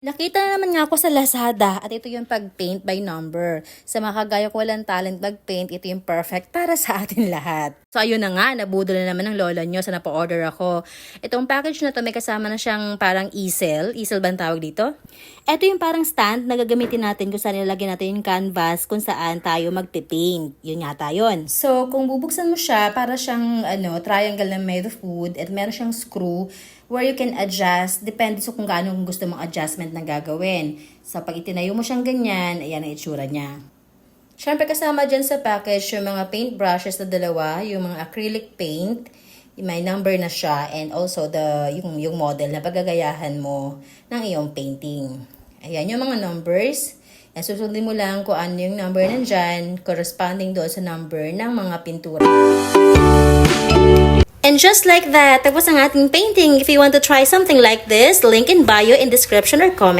Nakita na naman nga ako sa Lazada at ito yung pag-paint by number. Sa mga kagaya ko walang talent mag-paint, ito yung perfect para sa atin lahat. So ayun na nga, nabudol na naman ng lola nyo sa napa-order ako. Itong package na to may kasama na siyang parang easel. Easel ba ang tawag dito? Ito yung parang stand na gagamitin natin kung saan nilagyan natin yung canvas kung saan tayo magpipaint. Yun yata yun. So kung bubuksan mo siya, para siyang triangle na made of wood at meron siyang screw where you can adjust, depende sa kung gaano gusto mong adjustment na gagawin. So, pag itinayo mo siyang ganyan, ayan ang itsura niya. Siyempre, kasama dyan sa package yung mga paint brushes na dalawa, yung mga acrylic paint, may number na siya, and also yung model na pagagayahan mo ng iyong painting. Ayan yung mga numbers. Yan, susundin mo lang kung ano yung number nandyan, corresponding doon sa number ng mga pintura. And just like that, tapos ang ating painting. If you want to try something like this, link in bio, in description, or comment.